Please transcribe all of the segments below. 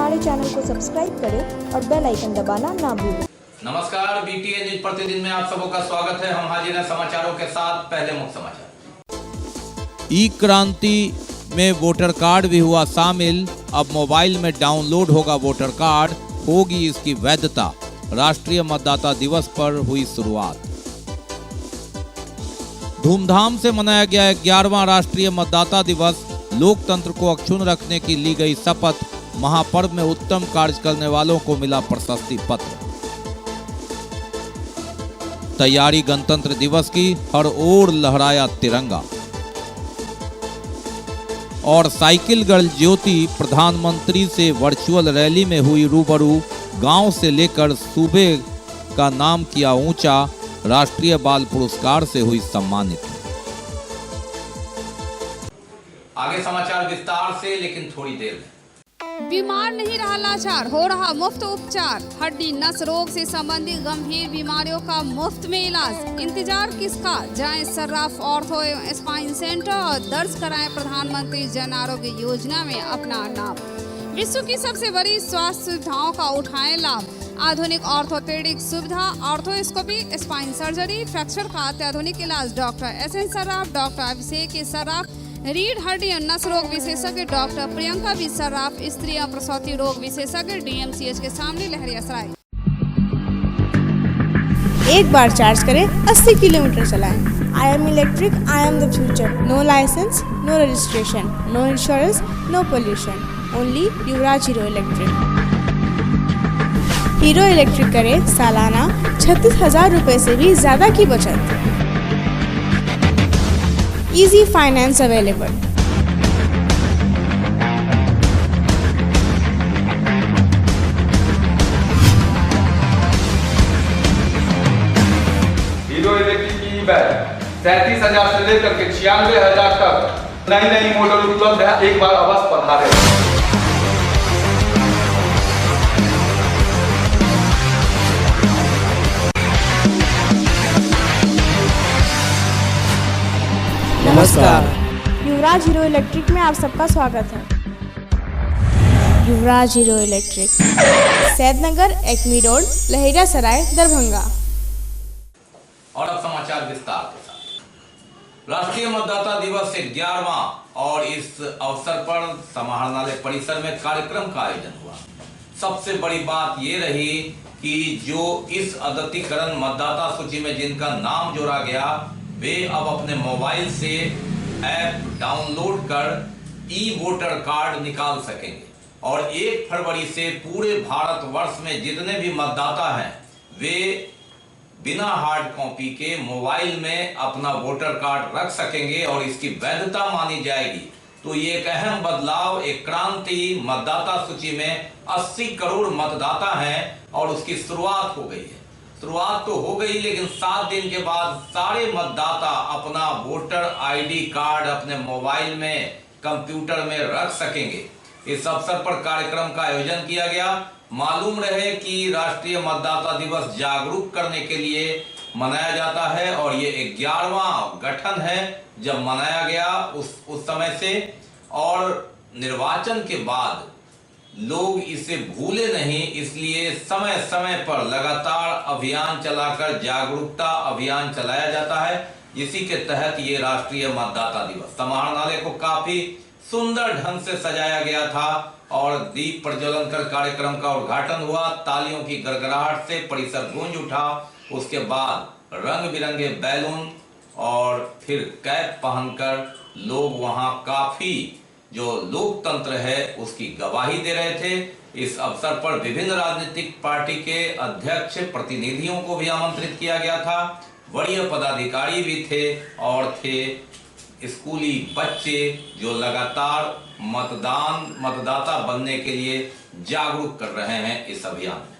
हमारे चैनल को सब्सक्राइब करें और बेल आइकन दबाना ना भूलें। नमस्कार, बीटीए न्यूज प्रतिदिन में आप सबों का स्वागत है। हम हाजिर हैं समाचारों के साथ। पहले मुख्य समाचार। ई क्रांति में वोटर कार्ड भी हुआ शामिल। अब मोबाइल में डाउनलोड होगा वोटर कार्ड, होगी इसकी वैधता। राष्ट्रीय मतदाता दिवस पर हुई शुरुआत। धूमधाम से मनाया गया 11वां राष्ट्रीय मतदाता दिवस। लोकतंत्र को अक्षुण्ण रखने की ली गई शपथ। महापर्व में उत्तम कार्य करने वालों को मिला प्रशस्ति पत्र। तैयारी गणतंत्र दिवस की, हर ओर लहराया तिरंगा। और साइकिल गर्ल ज्योति प्रधानमंत्री से वर्चुअल रैली में हुई रूबरू। गांव से लेकर सूबे का नाम किया ऊंचा। राष्ट्रीय बाल पुरस्कार से हुई सम्मानित। आगे समाचार विस्तार से, लेकिन थोड़ी देर में। बीमार नहीं रहा लाचार, हो रहा मुफ्त उपचार। हड्डी नस रोग से संबंधित गंभीर बीमारियों का मुफ्त में इलाज। इंतजार किसका, जाएं सर्राफ ऑर्थो एवं स्पाइन सेंटर और दर्ज कराएं प्रधानमंत्री जन आरोग्य योजना में अपना नाम। विश्व की सबसे बड़ी स्वास्थ्य सुविधाओं का उठाएं लाभ। आधुनिक ऑर्थोपेडिक सुविधा, ऑर्थोस्कोपी, स्पाइन सर्जरी, फ्रैक्चर का अत्याधुनिक इलाज। डॉक्टर SN सर्राफ, डॉक्टर अभिषेक सर्राफ, रीढ़ हड्डी और नस रोग विशेषज्ञ डॉक्टर प्रियंका बी सर्राफ, स्त्री और प्रसूति रोग विशेषज्ञ DMCH के सामने लहरियासराय। एक बार चार्ज करें, 80 किलोमीटर चलाएं। I am electric, I am the future. No license, no registration, no insurance, no pollution. Only Yuvraj hero electric. Hero electric करें सालाना 36,000 रुपए से भी ज्यादा की बचत। Easy finance available. Hero electric की ई-बाइक 37,000 से लेकर के 96,000 तक नई नई मॉडल उपलब्ध है। एक बार अवश्य पधारें। नमस्कार, युवराज हीरो इलेक्ट्रिक में आप सबका स्वागत है। Yuvraj hero electric, Saidnagar, acme road, Laheriasarai, Darbhanga. और अब समाचार विस्तार के साथ। राष्ट्रीय मतदाता दिवस 11वां और इस अवसर पर समाहरणालय परिसर में कार्यक्रम का आयोजन हुआ। सबसे बड़ी बात ये रही कि जो इस अद्यतीकरण मतदाता सूची में जिनका नाम जोड़ा गया, वे अब अपने मोबाइल से ऐप डाउनलोड कर ई-वोटर कार्ड निकाल सकेंगे। और 1 फरवरी से पूरे भारतवर्ष में जितने भी मतदाता हैं, वे बिना हार्ड कॉपी के मोबाइल में अपना वोटर कार्ड रख सकेंगे और इसकी वैधता मानी जाएगी। तो ये एक अहम बदलाव, एक क्रांति। मतदाता सूची में 80 करोड़ मतदाता हैं और उसकी शुरुआत हो गई है। शुरुआत तो हो गई, लेकिन 7 दिन के बाद सारे मतदाता अपना वोटर ID कार्ड अपने मोबाइल में, कंप्यूटर में रख सकेंगे। इस अवसर पर कार्यक्रम का आयोजन किया गया। मालूम रहे कि राष्ट्रीय मतदाता दिवस जागरूक करने के लिए मनाया जाता है और ये 11वां गठन है जब मनाया गया उस समय से। और निर्वाचन के बाद लोग इसे भूले नहीं, इसलिए समय समय पर लगातार अभियान चलाकर जागरूकता अभियान चलाया जाता है। इसी के तहत ये राष्ट्रीय मतदाता दिवस। समाहरणालय को काफी सुंदर ढंग से सजाया गया था और दीप प्रज्वलन कर कार्यक्रम का उद्घाटन हुआ। तालियों की गड़गड़ाहट से परिसर गूंज उठा। उसके बाद रंग बिरंगे बैलून और फिर कैप पहनकर लोग वहां काफी जो लोकतंत्र है उसकी गवाही दे रहे थे। इस अवसर पर विभिन्न राजनीतिक पार्टी के अध्यक्ष, प्रतिनिधियों को भी आमंत्रित किया गया था। वरीय पदाधिकारी भी थे और थे स्कूली बच्चे जो लगातार मतदाता बनने के लिए जागरूक कर रहे हैं इस अभियान में।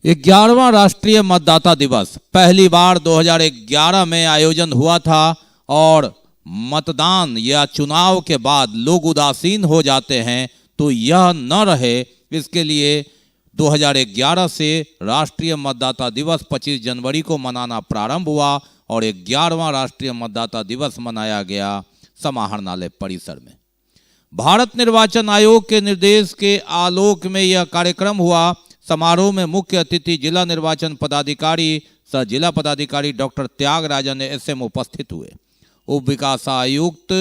11वां राष्ट्रीय मतदाता दिवस पहली बार 2011 में आयोजन हुआ था और मतदान या चुनाव के बाद लोग उदासीन हो जाते हैं, तो यह न रहे इसके लिए 2011 से राष्ट्रीय मतदाता दिवस 25 जनवरी को मनाना प्रारंभ हुआ और 11वां राष्ट्रीय मतदाता दिवस मनाया गया समाहरणालय परिसर में। भारत निर्वाचन आयोग के निर्देश के आलोक में यह कार्यक्रम हुआ। समारोह में मुख्य अतिथि जिला निर्वाचन पदाधिकारी सह जिला पदाधिकारी डॉक्टर त्यागराजन SM उपस्थित हुए। उप विकास आयुक्त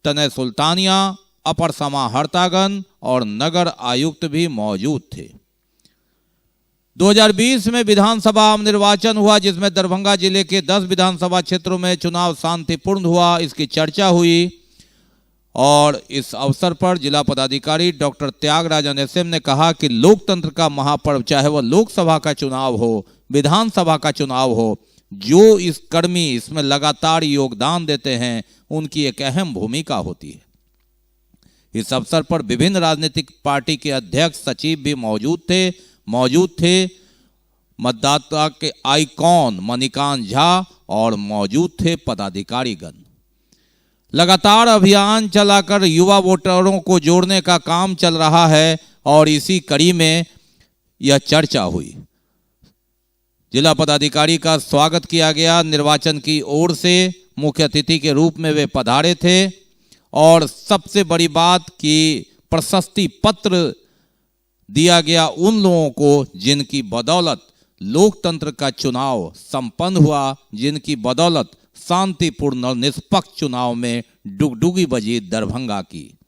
तनय सुल्तानिया, अपर समाहर्तागण और नगर आयुक्त भी मौजूद थे। 2020 में विधानसभा आम निर्वाचन हुआ, जिसमें दरभंगा जिले के 10 विधानसभा क्षेत्रों में चुनाव शांतिपूर्ण हुआ। इसकी चर्चा हुई और इस अवसर पर जिला पदाधिकारी डॉक्टर त्यागराजन SM ने कहा कि लोकतंत्र का महापर्व, चाहे वह लोकसभा का चुनाव हो, विधानसभा का चुनाव हो, जो इस कर्मी इसमें लगातार योगदान देते हैं, उनकी एक अहम भूमिका होती है। इस अवसर पर विभिन्न राजनीतिक पार्टी के अध्यक्ष, सचिव भी मौजूद थे। मतदाता के आइकॉन मणिकांत झा और मौजूद थे पदाधिकारीगण। लगातार अभियान चलाकर युवा वोटरों को जोड़ने का काम चल रहा है और इसी कड़ी में यह चर्चा हुई। जिला पदाधिकारी का स्वागत किया गया। निर्वाचन की ओर से मुख्य अतिथि के रूप में वे पधारे थे और सबसे बड़ी बात कि प्रशस्ति पत्र दिया गया उन लोगों को जिनकी बदौलत लोकतंत्र का चुनाव संपन्न हुआ, जिनकी बदौलत शांतिपूर्ण और निष्पक्ष चुनाव में डुगडुगी बजी दरभंगा की।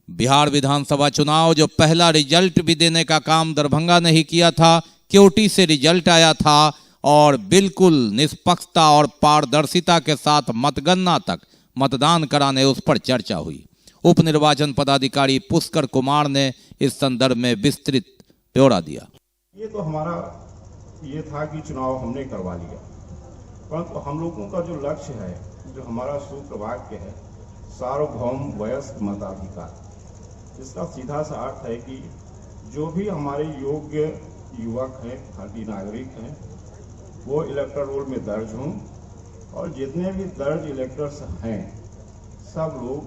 बिहार विधानसभा चुनाव जो पहला रिजल्ट भी देने का काम दरभंगा ने ही किया था, क्योटी से रिजल्ट आया था और बिल्कुल निष्पक्षता और पारदर्शिता के साथ मतगणना तक मतदान कराने उस पर चर्चा हुई। उप निर्वाचन पदाधिकारी पुष्कर कुमार ने इस संदर्भ में विस्तृत ब्यौरा दिया। ये तो हमारा ये था कि चुनाव हमने करवा लिया, परंतु हम लोगों का जो लक्ष्य है, जो हमारा सूत्र वाक्य है, सार्वभौम वयस्क मताधिकार, इसका सीधा सा अर्थ है कि जो भी हमारे योग्य युवक हैं, भारतीय नागरिक हैं, वो इलेक्टर रोल में दर्ज हों और जितने भी दर्ज इलेक्टर्स हैं सब लोग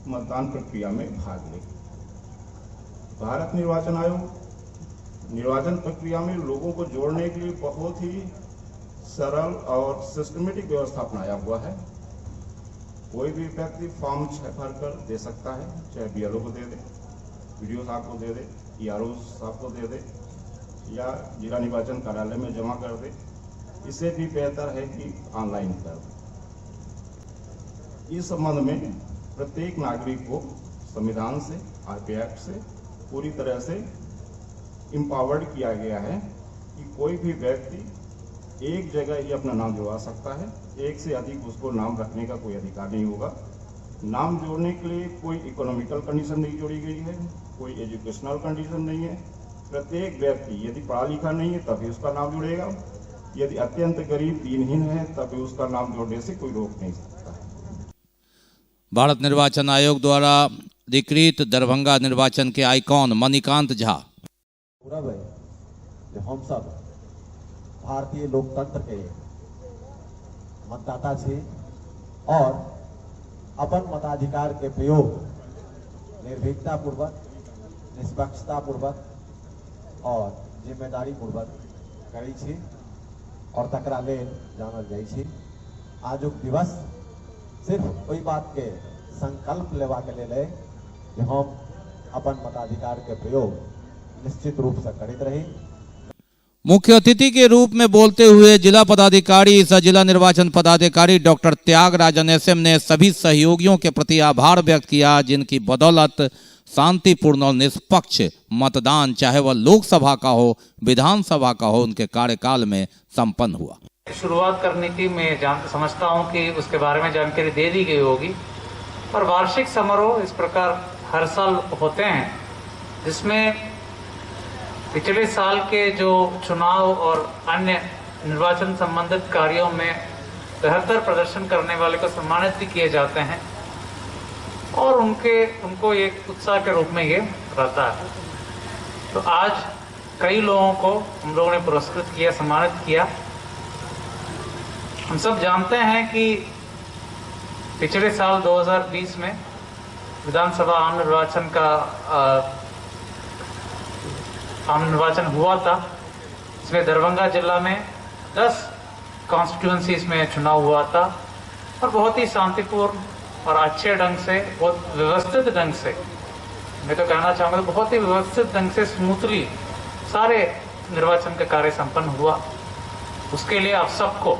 मतदान प्रक्रिया में भाग लें। भारत निर्वाचन आयोग निर्वाचन प्रक्रिया में लोगों को जोड़ने के लिए बहुत ही सरल और सिस्टमेटिक व्यवस्था अपनाया हुआ है। कोई भी व्यक्ति फॉर्म भरकर दे सकता है, चाहे BLO को दे दे, BDO साहब को दे दे, ERO साहब को दे दे या जिला निर्वाचन कार्यालय में जमा कर दे। इससे भी बेहतर है कि ऑनलाइन कर दे। इस संबंध में प्रत्येक नागरिक को संविधान से, RP एक्ट से पूरी तरह से एम्पावर्ड किया गया है कि कोई भी व्यक्ति एक जगह ही अपना नाम जुड़वा सकता है। एक से अधिक उसको नाम रखने का कोई अधिकार नहीं होगा। नाम जोड़ने के लिए कोई इकोनॉमिकल कंडीशन नहीं जोड़ी गई है, कोई एजुकेशनल कंडीशन नहीं है। प्रत्येक व्यक्ति यदि पढ़ा लिखा नहीं है तभी उसका नाम जुड़ेगा, यदि अत्यंत गरीब दीनहीन है तभी उसका नाम जोड़ने से कोई रोक नहीं सकता है। भारत निर्वाचन आयोग द्वारा अधिकृत दरभंगा निर्वाचन के आइकॉन मणिकांत झा। गौरव है जो हम सब भारतीय लोकतंत्र के मतदाता छे और अपन मताधिकार के प्रयोग निर्भीकता पूर्वक, निष्पक्षता पूर्वक और जिम्मेदारी पूर्वक करै छी और तकरा लेल जानल जाइ छी। आजुक दिवस सिर्फ ओई बात के संकल्प लेवा के लेल है कि हम अपन मताधिकार के प्रयोग निश्चित रूप से करते रही। मुख्य अतिथि के रूप में बोलते हुए जिला पदाधिकारी सह जिला निर्वाचन पदाधिकारी डॉक्टर त्यागराजन SM ने सभी सहयोगियों के प्रति आभार व्यक्त किया, जिनकी बदौलत शांतिपूर्ण और निष्पक्ष मतदान, चाहे वह लोकसभा का हो, विधानसभा का हो, उनके कार्यकाल में संपन्न हुआ। शुरुआत करने की मैं समझता हूं कि उसके बारे में जानकारी दे दी गई होगी, पर वार्षिक समारोह इस प्रकार हर साल होते हैं जिसमें पिछले साल के जो चुनाव और अन्य निर्वाचन संबंधित कार्यों में बेहतर प्रदर्शन करने वाले को सम्मानित भी किए जाते हैं और उनको एक उत्साह के रूप में ये रहता है। तो आज कई लोगों को हम लोगों ने पुरस्कृत किया, सम्मानित किया। हम सब जानते हैं कि पिछले साल 2020 में विधानसभा आम निर्वाचन हुआ था। इसमें दरभंगा जिला में 10 कॉन्स्टिट्यूएंसीज में चुनाव हुआ था और बहुत ही शांतिपूर्ण और अच्छे ढंग से, बहुत व्यवस्थित ढंग से, मैं तो कहना चाहूँगा बहुत ही व्यवस्थित ढंग से स्मूथली सारे निर्वाचन का कार्य संपन्न हुआ। उसके लिए आप सबको,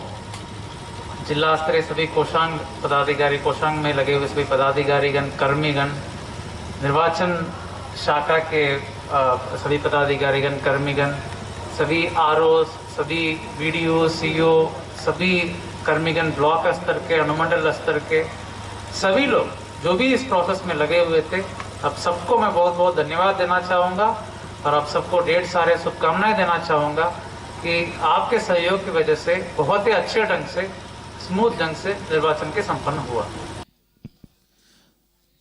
जिला स्तरीय सभी कोषांग पदाधिकारी, कोषांग में लगे हुए सभी पदाधिकारीगण, कर्मीगण, निर्वाचन शाखा के सभी पदाधिकारीगण, कर्मीगण, सभी आरओ, सभी वीडियो, सीओ, सभी कर्मीगण, ब्लॉक स्तर के, अनुमंडल स्तर के सभी लोग जो भी इस प्रोसेस में लगे हुए थे, अब सबको मैं बहुत बहुत धन्यवाद देना चाहूँगा और आप सबको ढेर सारे शुभकामनाएं देना चाहूँगा कि आपके सहयोग की वजह से बहुत ही अच्छे ढंग से, स्मूथ ढंग से निर्वाचन के संपन्न हुआ।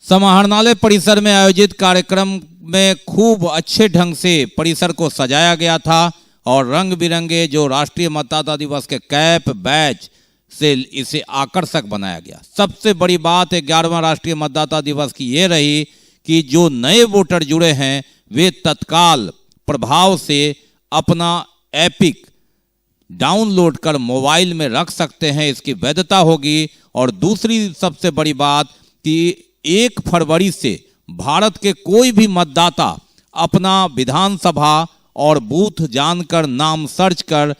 समाहरणालय परिसर में आयोजित कार्यक्रम में खूब अच्छे ढंग से परिसर को सजाया गया था और रंग बिरंगे जो राष्ट्रीय मतदाता दिवस के कैप, बैच से इसे आकर्षक बनाया गया। सबसे बड़ी बात 11वां राष्ट्रीय मतदाता दिवस की ये रही कि जो नए वोटर जुड़े हैं वे तत्काल प्रभाव से अपना एपिक डाउनलोड कर मोबाइल में रख सकते हैं, इसकी वैधता होगी। और दूसरी सबसे बड़ी बात कि 1 फरवरी से भारत के कोई भी मतदाता अपना विधानसभा और बूथ जानकर, नाम सर्च कर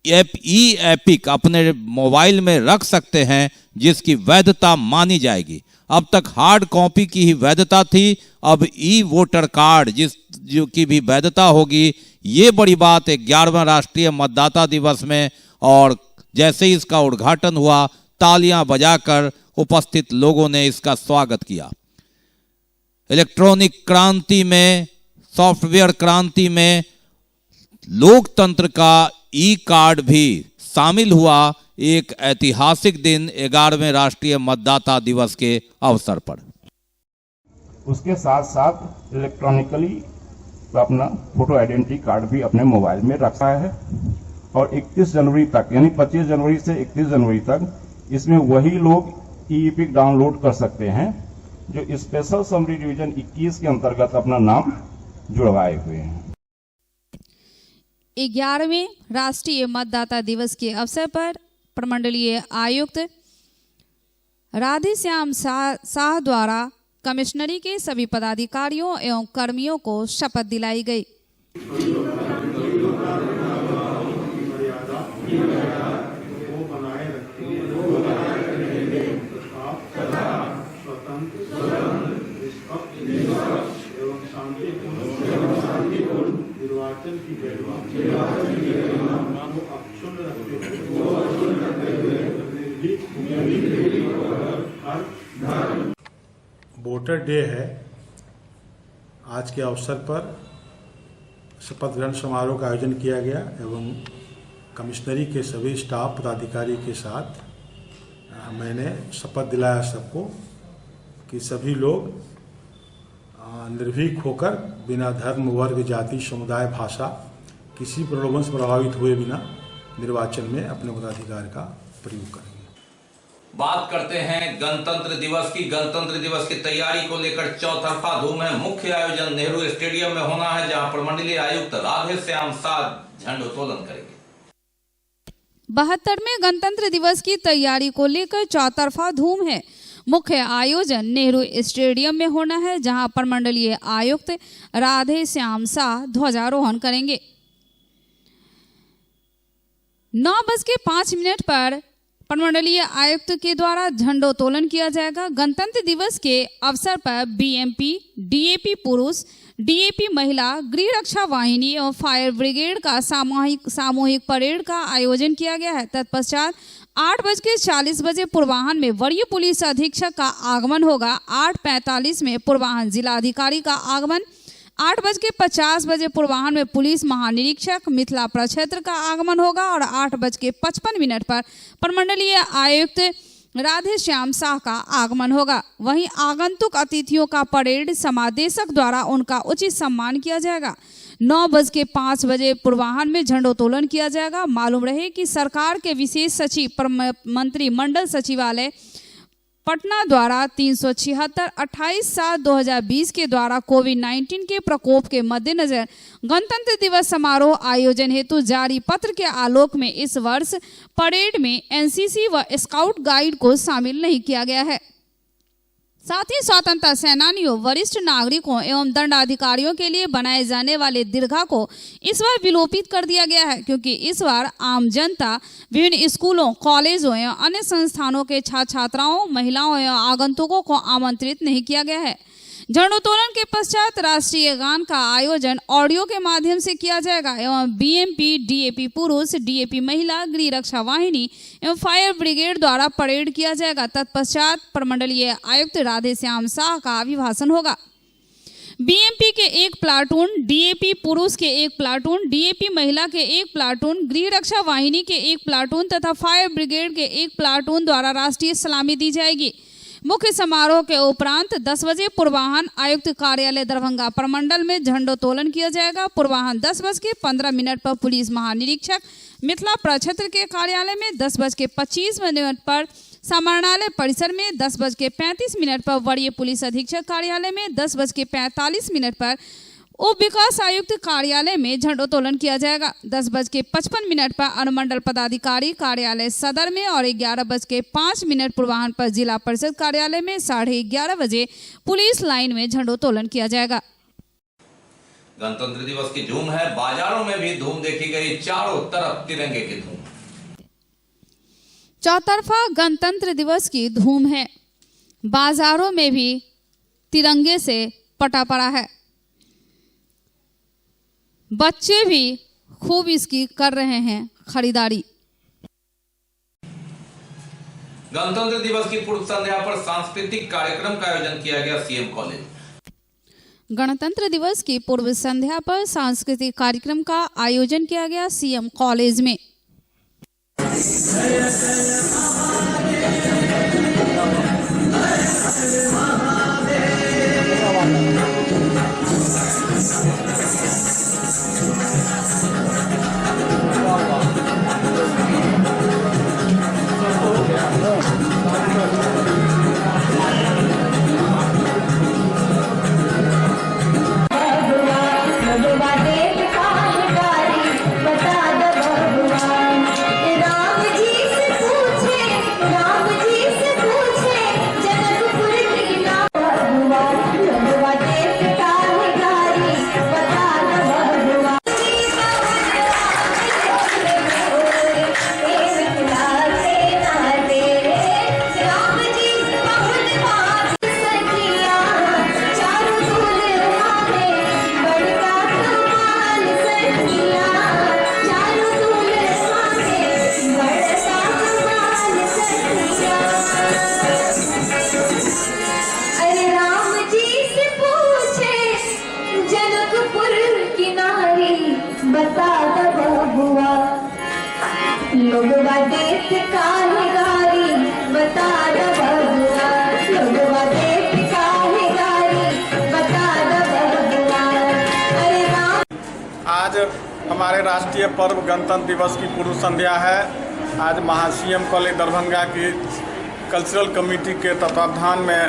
एपिक अपने मोबाइल में रख सकते हैं, जिसकी वैधता मानी जाएगी। अब तक हार्ड कॉपी की ही वैधता थी, अब ई वोटर कार्ड जो की भी वैधता होगी। ये बड़ी बात 11वां राष्ट्रीय मतदाता दिवस में। और जैसे ही इसका उद्घाटन हुआ, तालियां बजाकर उपस्थित लोगों ने इसका स्वागत किया। इलेक्ट्रॉनिक क्रांति में, सॉफ्टवेयर क्रांति में लोकतंत्र का ई कार्ड भी शामिल हुआ। एक ऐतिहासिक दिन 11वें राष्ट्रीय मतदाता दिवस के अवसर पर। उसके साथ साथ इलेक्ट्रॉनिकली अपना फोटो आइडेंटिटी कार्ड भी अपने मोबाइल में रखा है और 31 जनवरी तक, यानी 25 जनवरी से 31 जनवरी तक इसमें वही लोग ई-एपिक डाउनलोड कर सकते हैं जो स्पेशल समरी डिवीजन 21 के अंतर्गत अपना नाम जुड़वाए हुए हैं। 11वें राष्ट्रीय मतदाता दिवस के अवसर पर प्रमंडलीय आयुक्त राधेश्याम शाह द्वारा कमिश्नरी के सभी पदाधिकारियों एवं कर्मियों को शपथ दिलाई गई। वोटर डे है। आज के अवसर पर शपथ ग्रहण समारोह का आयोजन किया गया एवं कमिश्नरी के सभी स्टाफ पदाधिकारी के साथ मैंने शपथ दिलाया सबको कि सभी लोग निर्भीक होकर बिना धर्म, वर्ग, जाति, समुदाय, भाषा किसी प्रलोभन से प्रभावित हुए बिना निर्वाचन में अपने मताधिकार का प्रयोग करेंगे। बात करते हैं गणतंत्र दिवस की। गणतंत्र दिवस की तैयारी को लेकर चौतरफा धूम है। मुख्य आयोजन नेहरू स्टेडियम में होना है, जहां प्रमंडलीय आयुक्त राधेश्याम शाह झंडोत्तोलन करेंगे। 72वें गणतंत्र दिवस की तैयारी को लेकर चौतरफा धूम है। मुख्य आयोजन नेहरू स्टेडियम में होना है, जहां प्रमंडलीय आयुक्त राधेश्याम शाह ध्वजारोहण करेंगे। 9:05 पर प्रमंडलीय आयुक्त के द्वारा झंडोत्तोलन किया जाएगा। गणतंत्र दिवस के अवसर पर बीएमपी, डीएपी पुरुष, डीएपी महिला, गृह रक्षा वाहिनी और फायर ब्रिगेड का सामूहिक परेड का आयोजन किया गया है। तत्पश्चात 8:40 पूर्वाह्न में वरीय पुलिस अधीक्षक का आगमन होगा। 8:45 में पूर्वाह्न जिलाधिकारी का आगमन। 8:50 पूर्वाह्न में पुलिस महानिरीक्षक मिथिला प्रक्षेत्र का आगमन होगा और 8:55 पर प्रमंडलीय आयुक्त राधेश्याम शाह का आगमन होगा। वहीं आगंतुक अतिथियों का परेड समादेशक द्वारा उनका उचित सम्मान किया जाएगा। 9:05 पूर्वाह्न में झंडोत्तोलन किया जाएगा। मालूम रहे कि सरकार के विशेष सचिव मंत्रिमंडल सचिवालय पटना द्वारा 376/28/2020 के द्वारा कोविड-19 के प्रकोप के मद्देनजर गणतंत्र दिवस समारोह आयोजन हेतु जारी पत्र के आलोक में इस वर्ष परेड में एनसीसी व स्काउट गाइड को शामिल नहीं किया गया है। साथ ही स्वतंत्रता सेनानियों, वरिष्ठ नागरिकों एवं दंडाधिकारियों के लिए बनाए जाने वाले दीर्घा को इस बार विलोपित कर दिया गया है, क्योंकि इस बार आम जनता, विभिन्न स्कूलों, कॉलेजों एवं अन्य संस्थानों के छात्र छात्राओं, महिलाओं एवं आगंतुकों को आमंत्रित नहीं किया गया है। झंडोत्तोलन के पश्चात राष्ट्रीय गान का आयोजन ऑडियो के माध्यम से किया जाएगा एवं बीएमपी, डीएपी पुरुष, डीएपी महिला, गृह रक्षा वाहिनी एवं फायर ब्रिगेड द्वारा परेड किया जाएगा। तत्पश्चात प्रमंडलीय आयुक्त राधे श्याम शाह का अभिभाषण होगा। बीएमपी के एक प्लाटून, डीएपी पुरुष के एक प्लाटून, डीएपी महिला के एक प्लाटून, गृह रक्षा वाहिनी के एक प्लाटून तथा फायर ब्रिगेड के एक प्लाटून द्वारा राष्ट्रीय सलामी दी जाएगी। मुख्य समारोह के उपरांत 10 बजे पूर्वाह्न आयुक्त कार्यालय दरभंगा प्रमंडल में झंडोत्तोलन किया जाएगा। पूर्वाह्न 10:15 पर पुलिस महानिरीक्षक मिथिला प्रक्षेत्र के कार्यालय में, 10:25 पर समाहरणालय परिसर में, 10:35 पर वरीय पुलिस अधीक्षक कार्यालय में, 10:45 पर उप विकास आयुक्त कार्यालय में झंडोत्तोलन किया जाएगा। 10:55 पर अनुमंडल पदाधिकारी कार्यालय सदर में और 11:05 पूर्वाह्न पर जिला परिषद कार्यालय में, 11:30 बजे पुलिस लाइन में झंडोत्तोलन किया जाएगा। गणतंत्र दिवस की धूम है, बाजारों में भी धूम देखी गई, चारों तरफ तिरंगे की धूम। चौतरफा गणतंत्र दिवस की धूम है, बाजारों में भी तिरंगे से पटा पड़ा है। बच्चे भी खूब इसकी कर रहे हैं खरीदारी। गणतंत्र दिवस की पूर्व संध्या पर सांस्कृतिक कार्यक्रम का आयोजन किया गया सीएम कॉलेज। गणतंत्र दिवस की पूर्व संध्या पर सांस्कृतिक कार्यक्रम का आयोजन किया गया सीएम कॉलेज में। आज हमारे राष्ट्रीय पर्व गणतंत्र दिवस की पूर्व संध्या है। आज सीएम कॉलेज दरभंगा की कल्चरल कमेटी के तत्वावधान में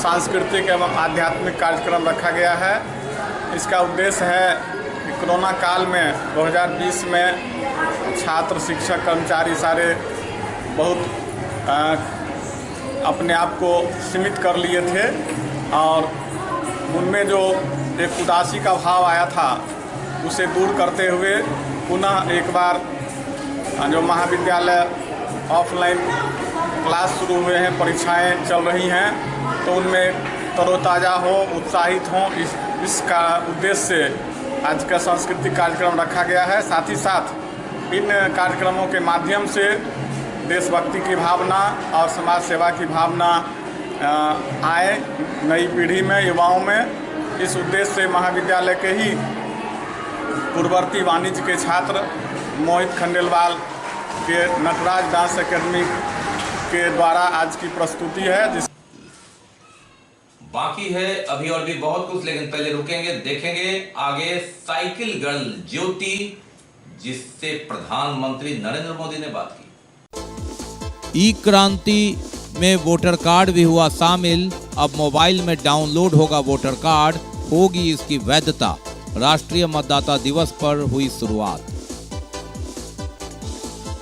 सांस्कृतिक एवं आध्यात्मिक कार्यक्रम रखा गया है। इसका उद्देश्य है कि कोरोना काल में 2020 में छात्र, शिक्षक, कर्मचारी सारे बहुत अपने आप को सीमित कर लिए थे और उनमें जो एक उदासी का भाव आया था उसे दूर करते हुए पुनः एक बार जो महाविद्यालय ऑफलाइन क्लास शुरू हुए हैं, परीक्षाएं चल रही हैं, तो उनमें तरोताज़ा हो, उत्साहित हों, इसका उद्देश्य से आज का सांस्कृतिक कार्यक्रम रखा गया है। साथ ही साथ इन कार्यक्रमों के माध्यम से देशभक्ति की भावना और समाज सेवा की भावना आए नई पीढ़ी में, युवाओं में। इस उद्देश्य से महाविद्यालय के ही पूर्ववर्ती वाणिज्य के छात्र मोहित खंडेलवाल के नटराज डांस एकेडमी के द्वारा आज की प्रस्तुति है। बाकी है अभी और भी बहुत कुछ, लेकिन पहले रुकेंगे, देखेंगे आगे साइकिल गर्ल ज्योति, जिससे प्रधानमंत्री नरेंद्र मोदी ने बात की। ई क्रांति में वोटर कार्ड भी हुआ शामिल। अब मोबाइल में डाउनलोड होगा वोटर कार्ड, होगी इसकी वैधता। राष्ट्रीय मतदाता दिवस पर हुई शुरुआत।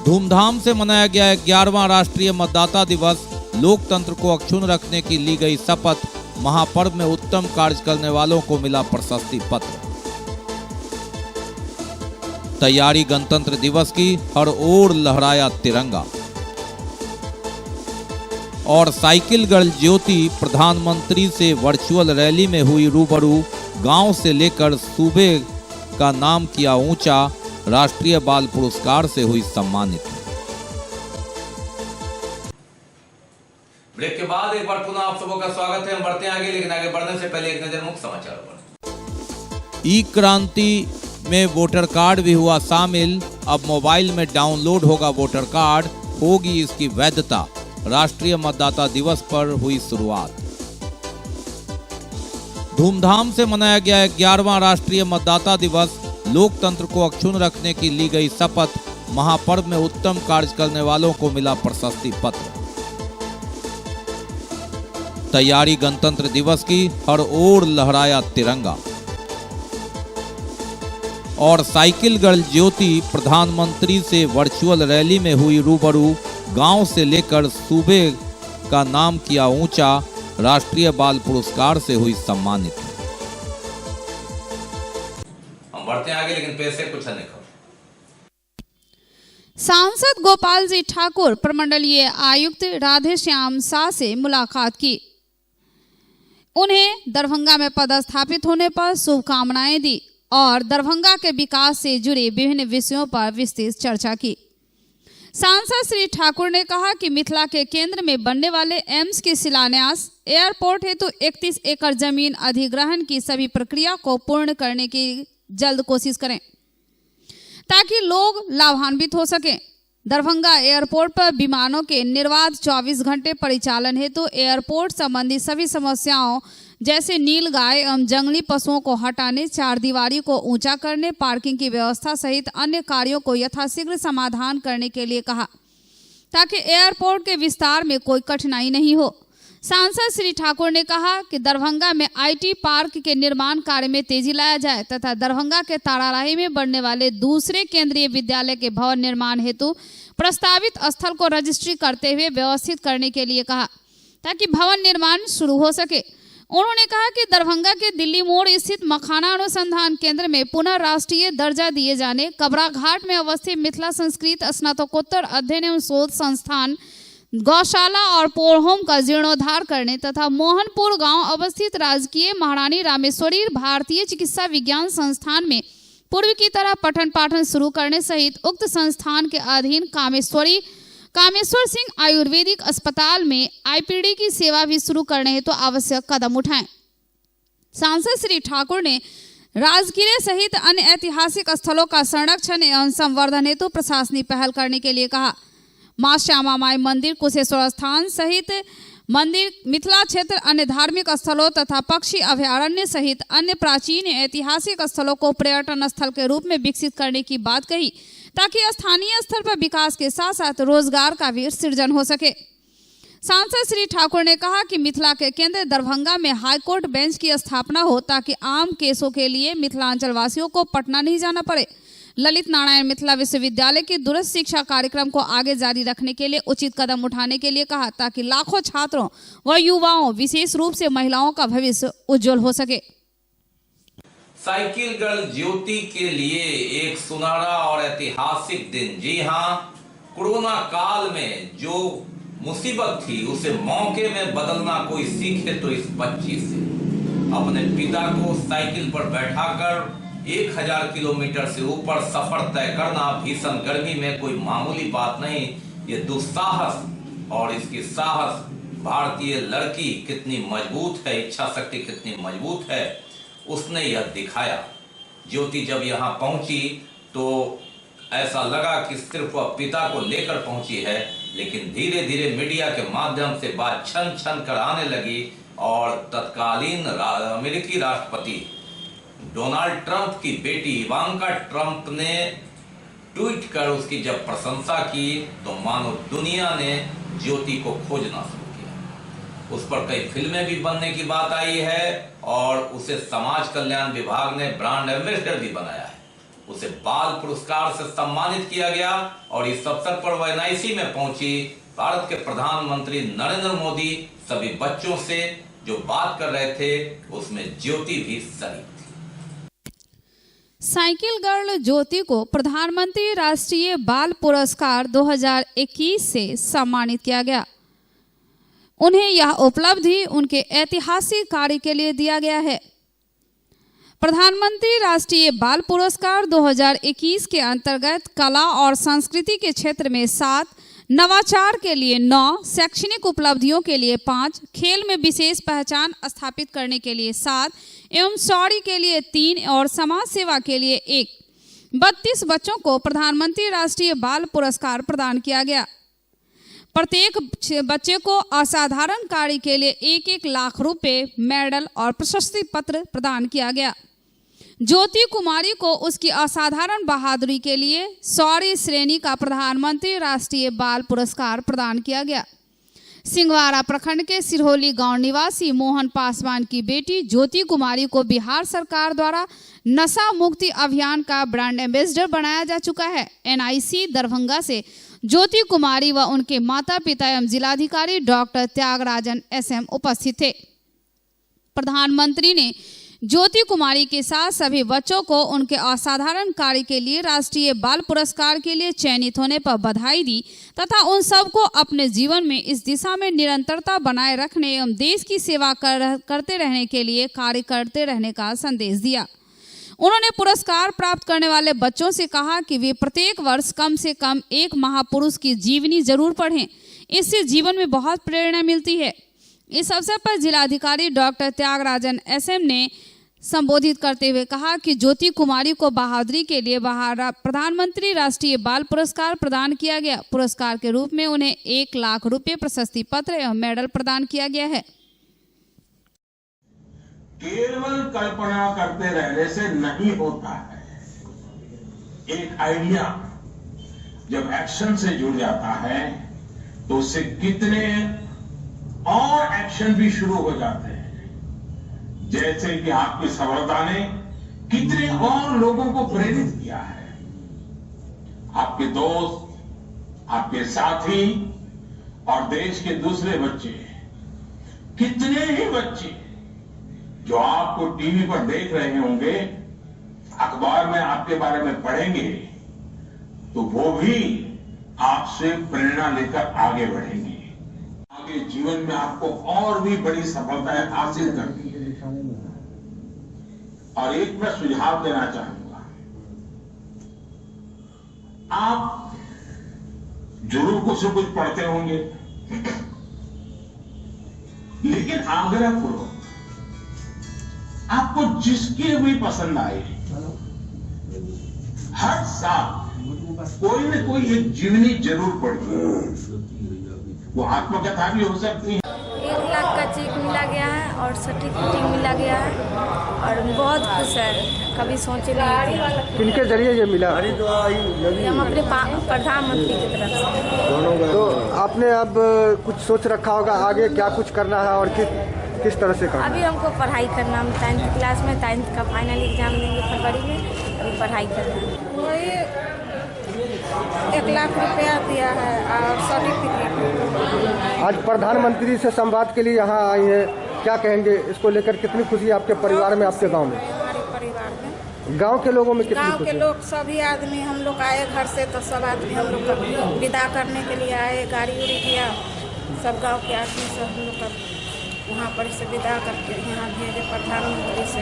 धूमधाम से मनाया गया 11वां राष्ट्रीय मतदाता दिवस। लोकतंत्र को अक्षुण्ण रखने की ली गई शपथ, महापर्व में उत्तम कार्य करने वालों को मिला प्रशस्ति पत्र। तैयारी गणतंत्र दिवस की, हर ओर लहराया तिरंगा। और साइकिल गर्ल ज्योति प्रधानमंत्री से वर्चुअल रैली में हुई रूबरू, गांव से लेकर सूबे का नाम किया ऊंचा, राष्ट्रीय बाल पुरस्कार से हुई सम्मानित। ब्रेक के बाद एक बार पुनः आप सबों का स्वागत है। हम बढ़ते हैं आगे, लेकिन आगे बढ़ने से पहले एक नजर मुख्य समाचारों पर। ई क्रांति में वोटर कार्ड भी हुआ शामिल, अब मोबाइल में डाउनलोड होगा वोटर कार्ड, होगी इसकी वैधता। राष्ट्रीय मतदाता दिवस पर हुई शुरुआत। धूमधाम से मनाया गया 11वां राष्ट्रीय मतदाता दिवस, लोकतंत्र को अक्षुण्ण रखने की ली गई शपथ, महापर्व में उत्तम कार्य करने वालों को मिला प्रशस्ति पत्र। तैयारी गणतंत्र दिवस की, हर ओर लहराया तिरंगा। और साइकिल गर्ल ज्योति प्रधानमंत्री से वर्चुअल रैली में हुई रूबरू, गांव से लेकर सूबे का नाम किया ऊंचा, राष्ट्रीय बाल पुरस्कार से हुई सम्मानित। हम बढ़ते हैं आगे, लेकिन पेश है कुछ अन्य खबर। सांसद गोपाल जी ठाकुर प्रमंडलीय आयुक्त राधेश्याम शाह से मुलाकात की। उन्हें दरभंगा में पदस्थापित होने पर शुभकामनाएं दी और दरभंगा के विकास से जुड़े विभिन्न विषयों पर विस्तृत चर्चा की। सांसद श्री ठाकुर ने कहा कि मिथिला के केंद्र में बनने वाले एम्स के शिलान्यास, एयरपोर्ट हेतु 31 एकड़ जमीन अधिग्रहण की सभी प्रक्रिया को पूर्ण करने की जल्द कोशिश करें ताकि लोग लाभान्वित हो सकें। दरभंगा एयरपोर्ट पर विमानों के निर्बाध 24 घंटे परिचालन हेतु एयरपोर्ट संबंधी सभी समस्याओं जैसे नीलगाय एवं जंगली पशुओं को हटाने, चारदीवारी को ऊंचा करने, पार्किंग की व्यवस्था सहित अन्य कार्यों को यथाशीघ्र समाधान करने के लिए कहा ताकि एयरपोर्ट के विस्तार में कोई कठिनाई नहीं हो। सांसद श्री ठाकुर ने कहा कि दरभंगा में आईटी पार्क के निर्माण कार्य में तेजी लाया जाए तथा दरभंगा के ताराराही में बनने वाले दूसरे केंद्रीय विद्यालय के भवन निर्माण हेतु प्रस्तावित स्थल को रजिस्ट्री करते हुए व्यवस्थित करने के लिए कहा ताकि भवन निर्माण शुरू हो सके। उन्होंने कहा कि दरभंगा के दिल्ली मोड़ स्थित मखाना अनुसंधान केंद्र में पुनः राष्ट्रीय दर्जा दिए जाने, कबरा घाट में अवस्थित मिथिला संस्कृत स्नातकोत्तर अध्ययन एवं शोध संस्थान, गौशाला और पोरहोम का जीर्णोद्धार करने तथा मोहनपुर गांव अवस्थित राजकीय महारानी रामेश्वरी भारतीय चिकित्सा विज्ञान संस्थान में पूर्व की तरह पठन पाठन शुरू करने सहित उक्त संस्थान के अधीन कामेश्वर सिंह आयुर्वेदिक अस्पताल में आईपीडी की सेवा भी शुरू करने हेतु तो आवश्यक कदम उठाएं। सांसद श्री ठाकुर ने राजगिरे सहित अन्य ऐतिहासिक स्थलों का संरक्षण एवं संवर्धन हेतु प्रशासनिक पहल करने के लिए कहा। मां श्यामा माई मंदिर, कुशेश्वर स्थान सहित मंदिर, मिथिला क्षेत्र अन्य धार्मिक स्थलों तथा पक्षी अभयारण्य सहित अन्य प्राचीन ऐतिहासिक स्थलों को पर्यटन स्थल के रूप में विकसित करने की बात कही ताकि स्थानीय स्तर पर विकास के साथ साथ रोजगार का भी सृजन हो सके। सांसद श्री ठाकुर ने कहा कि मिथिला के केंद्र दरभंगा में हाईकोर्ट बेंच की स्थापना हो ताकि आम केसों के लिए मिथिलांचल वासियों को पटना नहीं जाना पड़े। ललित नारायण मिथिला विश्वविद्यालय की दूरस्थ शिक्षा कार्यक्रम को आगे जारी रखने के लिए उचित कदम उठाने के लिए कहा ताकि लाखों छात्रों व युवाओं, विशेष रूप से महिलाओं का भविष्य उज्जवल हो सके। साइकिल गर्ल ज्योति के लिए एक सुनहरा और ऐतिहासिक दिन। जी हां, कोरोना काल में जो मुसीबत थी उसे मौके में बदलना कोई सीखे तो इस बच्ची से। अपने पिता को साइकिल पर बैठाकर 1000 किलोमीटर से ऊपर सफर तय करना भीषण गर्मी में कोई मामूली बात नहीं। ये दुस्साहस और इसकी साहस, भारतीय लड़की कितनी मजबूत है, इच्छा शक्ति कितनी मजबूत है, उसने यह दिखाया। ज्योति जब यहाँ पहुंची तो ऐसा लगा कि सिर्फ वह पिता को लेकर पहुंची है, लेकिन धीरे धीरे मीडिया के माध्यम से बात छन छन कर आने लगी और तत्कालीन अमेरिकी राष्ट्रपति डोनाल्ड ट्रंप की बेटी इवांका ट्रंप ने ट्वीट कर उसकी जब प्रशंसा की तो मानो दुनिया ने ज्योति को खोजना शुरू किया। उस पर कई फिल्में भी बनने की बात आई है और उसे समाज कल्याण विभाग ने ब्रांड एम्बेसडर भी बनाया है। उसे बाल पुरस्कार से सम्मानित किया गया और इस अवसर पर वह एनआईसी में पहुंची भारत के प्रधानमंत्री नरेंद्र मोदी सभी बच्चों से जो बात कर रहे थे उसमें ज्योति भी शरीक थी। साइकिल गर्ल ज्योति को प्रधानमंत्री राष्ट्रीय बाल पुरस्कार 2021 से सम्मानित किया गया। उन्हें यह उपलब्धि उनके ऐतिहासिक कार्य के लिए दिया गया है। प्रधानमंत्री राष्ट्रीय बाल पुरस्कार 2021 के अंतर्गत कला और संस्कृति के क्षेत्र में 7, नवाचार के लिए 9, शैक्षणिक उपलब्धियों के लिए 5, खेल में विशेष पहचान स्थापित करने के लिए 7 एवं शौर्य के लिए 3 और समाज सेवा के लिए 1, 32 बच्चों को प्रधानमंत्री राष्ट्रीय बाल पुरस्कार प्रदान किया गया। प्रत्येक बच्चे को असाधारण कार्य के लिए 1-1 लाख रुपए, मेडल और प्रशस्ति पत्र प्रदान किया गया। ज्योति कुमारी को उसकी असाधारण बहादुरी के लिए शौर्य श्रेणी का प्रधानमंत्री राष्ट्रीय बाल पुरस्कार प्रदान किया गया। सिंहवाड़ा प्रखंड के सिरहोली गांव निवासी मोहन पासवान की बेटी ज्योति कुमारी को बिहार सरकार द्वारा नशा मुक्ति अभियान का ब्रांड एम्बेसडर बनाया जा चुका है। NIC दरभंगा से ज्योति कुमारी व उनके माता पिता एवं जिलाधिकारी डॉक्टर त्यागराजन SM उपस्थित थे। प्रधानमंत्री ने ज्योति कुमारी के साथ सभी बच्चों को उनके असाधारण कार्य के लिए राष्ट्रीय बाल पुरस्कार के लिए चयनित होने पर बधाई दी तथा उन सबको अपने जीवन में इस दिशा में निरंतरता बनाए रखने एवं देश की सेवा करते रहने के लिए कार्य करते रहने का संदेश दिया। उन्होंने पुरस्कार प्राप्त करने वाले बच्चों से कहा कि वे प्रत्येक वर्ष कम से कम एक महापुरुष की जीवनी जरूर पढ़ें, इससे जीवन में बहुत प्रेरणा मिलती है। इस अवसर पर जिलाधिकारी डॉक्टर त्यागराजन SM ने संबोधित करते हुए कहा कि ज्योति कुमारी को बहादुरी के लिए प्रधानमंत्री राष्ट्रीय बाल पुरस्कार प्रदान किया गया। पुरस्कार के रूप में उन्हें 1 लाख रुपए, प्रशस्ति पत्र एवं मेडल प्रदान किया गया है। केवल कल्पना करते रहने से नहीं होता है। एक आइडिया जब एक्शन से जुड़ जाता है तो उससे कितने और एक्शन भी शुरू हो जाते हैं। जैसे कि आपकी सफलता ने कितने और लोगों को प्रेरित किया है। आपके दोस्त, आपके साथी और देश के दूसरे बच्चे, कितने ही बच्चे जो आपको टीवी पर देख रहे होंगे, अखबार में आपके बारे में पढ़ेंगे, तो वो भी आपसे प्रेरणा लेकर आगे बढ़ेंगे। आगे जीवन में आपको और भी बड़ी सफलताएं हासिल करनी है। और एक मैं सुझाव देना चाहूंगा, आप जरूर कुछ न कुछ पढ़ते होंगे, लेकिन आग्रह करो आपको जिसकी भी पसंद आए, हर साल कोई न कोई एक जीवनी जरूर पढ़िए। वो आत्मकथा भी हो सकती है। 1 लाख का चेक मिला गया है और सर्टिफिकेट मिला गया है और बहुत खुश है, कभी सोचे नहीं थे। किनके जरिए ये मिला? हम अपने प्रधानमंत्री की तरफ से। तो आपने अब कुछ सोच रखा होगा आगे क्या कुछ करना है और किस तरह से करना? अभी हमको पढ़ाई करना, हम 10th क्लास में 10th का फाइनल एग्जाम देंगे फरवरी में। अभी पढ़ाई करना है। वही 1 लाख रुपया दिया है और सर्टिफिकेट। आज प्रधानमंत्री से संवाद के लिए यहाँ आई है, क्या कहेंगे इसको लेकर? कितनी खुशी है आपके परिवार में, आपके गांव में? हमारे परिवार में, गांव के लोगों में कितनी गांव खुशी? के लोग सभी आदमी, हम लोग आए घर से तो सब आदमी हम लोग का विदा करने के लिए आए, गाड़ी उड़ी किया, सब गांव के आदमी सब हम लोग का वहाँ पर से विदा करके यहाँ भेजे प्रधानमंत्री से।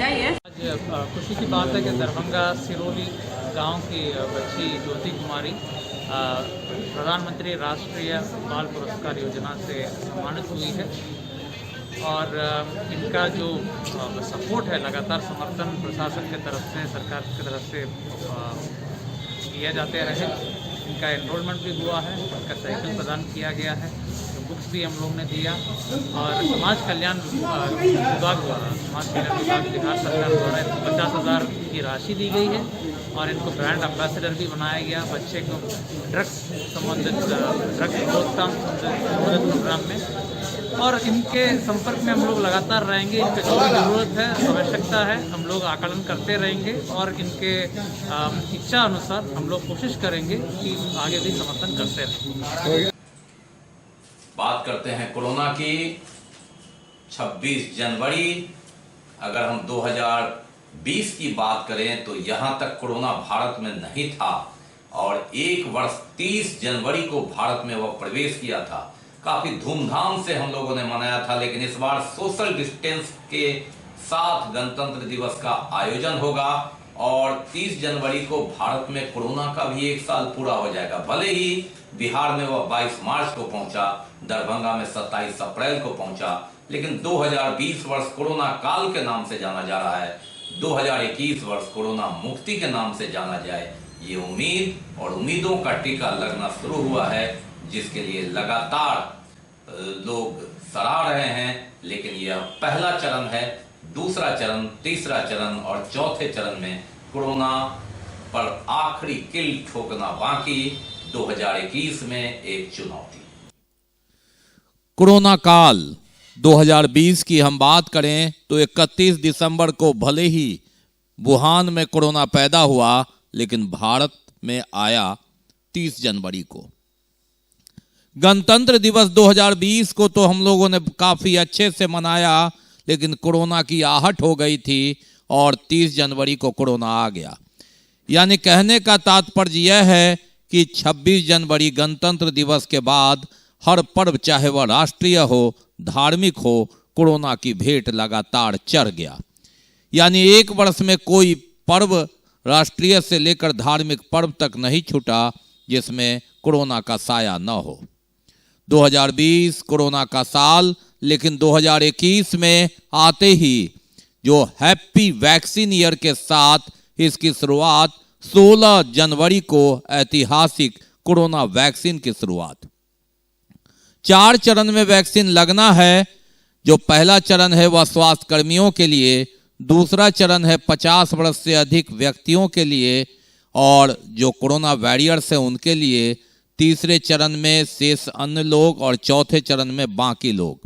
आज खुशी की बात है कि दरभंगा सिरोली गांव की बच्ची ज्योति कुमारी प्रधानमंत्री राष्ट्रीय बाल पुरस्कार योजना से सम्मानित हुई है और इनका जो सपोर्ट है, लगातार समर्थन प्रशासन की तरफ से, सरकार की तरफ से किया जाते रहे। इनका एनरोलमेंट भी हुआ है, इनका साइकिल प्रदान किया गया है, बुक्स भी हम लोग ने दिया और समाज कल्याण विभाग द्वारा, समाज कल्याण विभाग बिहार सरकार द्वारा 50,000 की राशि दी गई है और इनको ब्रांड एम्बेसडर भी बनाया गया बच्चे को ड्रग्स संबंधित, ड्रग्स रोकथाम संबंधित प्रोग्राम में। और इनके संपर्क में हम लोग लगातार रहेंगे। इनकी जो भी ज़रूरत है, आवश्यकता है, हम लोग आकलन करते रहेंगे और इनके इच्छा अनुसार हम लोग कोशिश करेंगे कि आगे भी समर्थन करते रहें। बात करते हैं कोरोना की। 26 जनवरी, अगर हम 2020 की बात करें तो यहाँ तक कोरोना भारत में नहीं था और एक वर्ष 30 जनवरी को भारत में वह प्रवेश किया था। काफी धूमधाम से हम लोगों ने मनाया था, लेकिन इस बार सोशल डिस्टेंस के साथ गणतंत्र दिवस का आयोजन होगा और 30 जनवरी को भारत में कोरोना का भी एक साल पूरा हो जाएगा। भले ही बिहार में वह 22 मार्च को पहुंचा, दरभंगा में 27 अप्रैल को पहुंचा, लेकिन 2020 वर्ष कोरोना काल के नाम से जाना जा रहा है। 2021 वर्ष कोरोना मुक्ति के नाम से जाना जाए, ये उम्मीद और उम्मीदों का टीका लगना शुरू हुआ है, जिसके लिए लगातार लोग सराह रहे हैं। लेकिन यह पहला चरण है, दूसरा चरण, तीसरा चरण और चौथे चरण में कोरोना पर आखिरी किल ठोकना बाकी। 2021 में एक चुनौती। कोरोना काल 2020 की हम बात करें तो 31 दिसंबर को भले ही वुहान में कोरोना पैदा हुआ, लेकिन भारत में आया 30 जनवरी को। गणतंत्र दिवस 2020 को तो हम लोगों ने काफी अच्छे से मनाया, लेकिन कोरोना की आहट हो गई थी और 30 जनवरी को कोरोना आ गया। यानी कहने का तात्पर्य यह है कि 26 जनवरी गणतंत्र दिवस के बाद हर पर्व, चाहे वह राष्ट्रीय हो, धार्मिक हो, कोरोना की भेंट लगातार चढ़ गया। यानी एक वर्ष में कोई पर्व राष्ट्रीय से लेकर धार्मिक पर्व तक नहीं छूटा जिसमें कोरोना का साया न हो। 2020 कोरोना का साल, लेकिन 2021 में आते ही जो हैप्पी वैक्सीन ईयर के साथ इसकी शुरुआत 16 जनवरी को ऐतिहासिक कोरोना वैक्सीन की शुरुआत। 4 चरण में वैक्सीन लगना है। जो पहला चरण है वह स्वास्थ्य कर्मियों के लिए, दूसरा चरण है 50 वर्ष से अधिक व्यक्तियों के लिए और जो कोरोना वॉरियर्स हैं उनके लिए, तीसरे चरण में शेष अन्य लोग और चौथे चरण में बाकी लोग।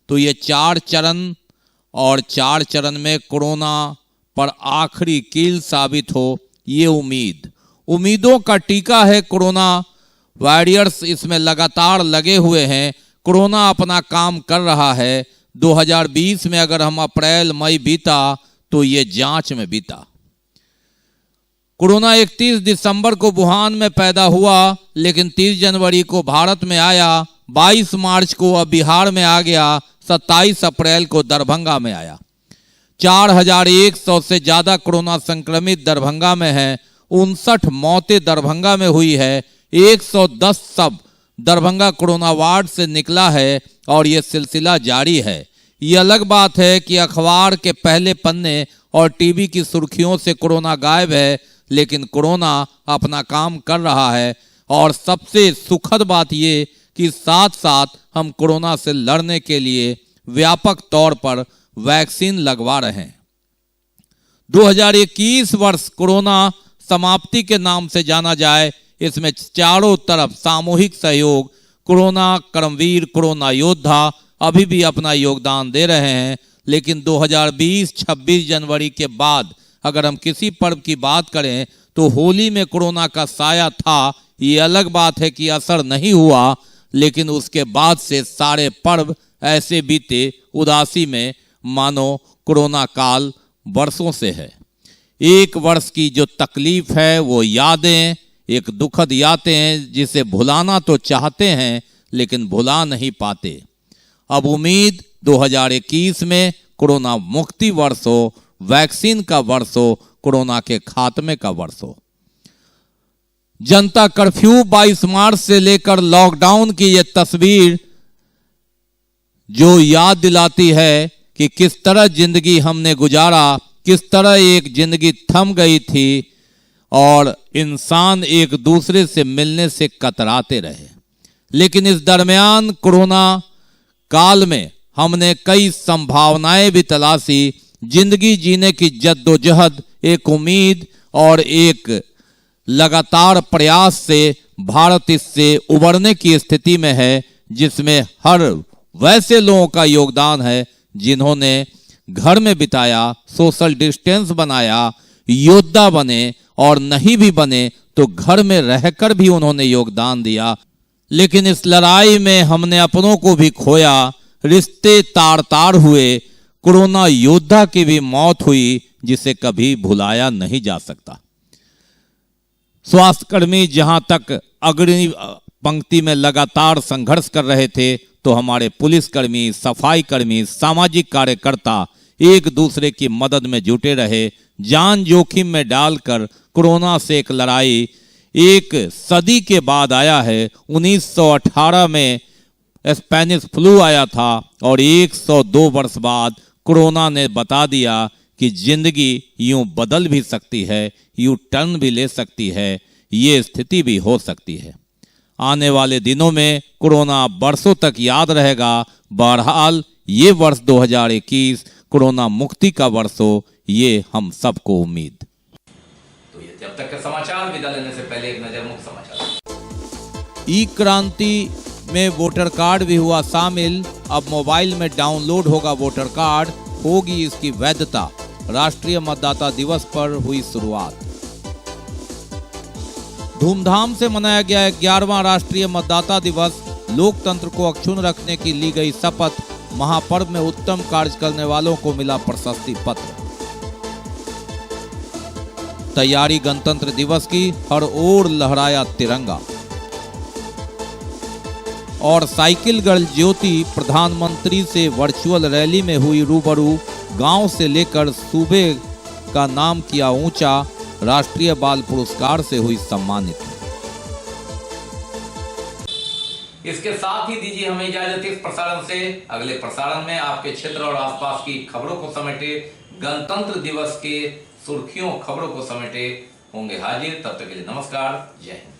तो ये 4 चरण और 4 चरण में कोरोना पर आखिरी कील साबित हो, ये उम्मीदों का टीका है। कोरोना वॉरियर्स इसमें लगातार लगे हुए हैं। कोरोना अपना काम कर रहा है। 2020 में अगर हम अप्रैल मई बीता तो ये जांच में बीता। कोरोना 31 दिसंबर को वुहान में पैदा हुआ, लेकिन 30 जनवरी को भारत में आया, 22 मार्च को अब बिहार में आ गया, 27 अप्रैल को दरभंगा में आया। 4100 से ज्यादा कोरोना संक्रमित दरभंगा में हैं। 59 मौतें दरभंगा में हुई है। 110 सब दरभंगा कोरोना वार्ड से निकला है और ये सिलसिला जारी है। ये अलग बात है कि अखबार के पहले पन्ने और टीवी की सुर्खियों से कोरोना गायब है, लेकिन कोरोना अपना काम कर रहा है। और सबसे सुखद बात ये कि साथ साथ हम कोरोना से लड़ने के लिए व्यापक तौर पर वैक्सीन लगवा रहे हैं। 2021 वर्ष कोरोना समाप्ति के नाम से जाना जाए। इसमें चारों तरफ सामूहिक सहयोग, कोरोना कर्मवीर, कोरोना योद्धा अभी भी अपना योगदान दे रहे हैं। लेकिन 2020 26 जनवरी के बाद अगर हम किसी पर्व की बात करें तो होली में कोरोना का साया था। ये अलग बात है कि असर नहीं हुआ, लेकिन उसके बाद से सारे पर्व ऐसे बीते उदासी में मानो कोरोना काल वर्षों से है। एक वर्ष की जो तकलीफ है वो यादें, एक दुखद यादें जिसे भुलाना तो चाहते हैं लेकिन भुला नहीं पाते। अब उम्मीद 2021 में कोरोना मुक्ति वर्ष हो, वैक्सीन का वर्ष हो, कोरोना के खात्मे का वर्ष हो। जनता कर्फ्यू 22 मार्च से लेकर लॉकडाउन की ये तस्वीर जो याद दिलाती है कि किस तरह जिंदगी हमने गुजारा, किस तरह एक जिंदगी थम गई थी और इंसान एक दूसरे से मिलने से कतराते रहे। लेकिन इस दरमियान कोरोना काल में हमने कई संभावनाएं भी तलाशी। जिंदगी जीने की जद्दोजहद, एक उम्मीद और एक लगातार प्रयास से भारत इससे उबरने की स्थिति में है, जिसमें हर वैसे लोगों का योगदान है जिन्होंने घर में बिताया, सोशल डिस्टेंस बनाया, योद्धा बने और नहीं भी बने तो घर में रहकर भी उन्होंने योगदान दिया। लेकिन इस लड़ाई में हमने अपनों को भी खोया, रिश्ते तार तार हुए, कोरोना योद्धा की भी मौत हुई जिसे कभी भुलाया नहीं जा सकता। स्वास्थ्यकर्मी जहां तक अग्रणी पंक्ति में लगातार संघर्ष कर रहे थे, तो हमारे पुलिसकर्मी, सफाई कर्मी, सामाजिक कार्यकर्ता एक दूसरे की मदद में जुटे रहे। जान जोखिम में डालकर कोरोना से एक लड़ाई एक सदी के बाद आया है। 1918 में स्पेनिश फ्लू आया था और 102 वर्ष बाद कोरोना ने बता दिया कि जिंदगी यूं बदल भी सकती है, यूं टर्न भी ले सकती है, ये स्थिति भी हो सकती है। आने वाले दिनों में कोरोना वर्षों तक याद रहेगा। बहरहाल ये वर्ष 2021 कोरोना मुक्ति का वर्ष हो, ये हम सबको उम्मीद। तो ये जब तक के समाचार, विदा लेने से पहले एक नजर मुख्य समाचार। ई क्रांति में वोटर कार्ड भी हुआ शामिल। अब मोबाइल में डाउनलोड होगा वोटर कार्ड, होगी इसकी वैधता। राष्ट्रीय मतदाता दिवस पर हुई शुरुआत। धूमधाम से मनाया गया 11वां राष्ट्रीय मतदाता दिवस। लोकतंत्र को अक्षुण्ण रखने की ली गई शपथ। महापर्व में उत्तम कार्य करने वालों को मिला प्रशस्ति पत्र। तैयारी गणतंत्र दिवस की, हर ओर लहराया तिरंगा। और साइकिल गर्ल ज्योति प्रधानमंत्री से वर्चुअल रैली में हुई रूबरू। गांव से लेकर सूबे का नाम किया ऊंचा। राष्ट्रीय बाल पुरस्कार से हुई सम्मानित। इसके साथ ही दीजिए हमें इजाजत इस प्रसारण से। अगले प्रसारण में आपके क्षेत्र और आसपास की खबरों को समेटे, गणतंत्र दिवस के सुर्खियों खबरों को समेटे होंगे हाजिर। तब तक के लिए नमस्कार, जय हिंद।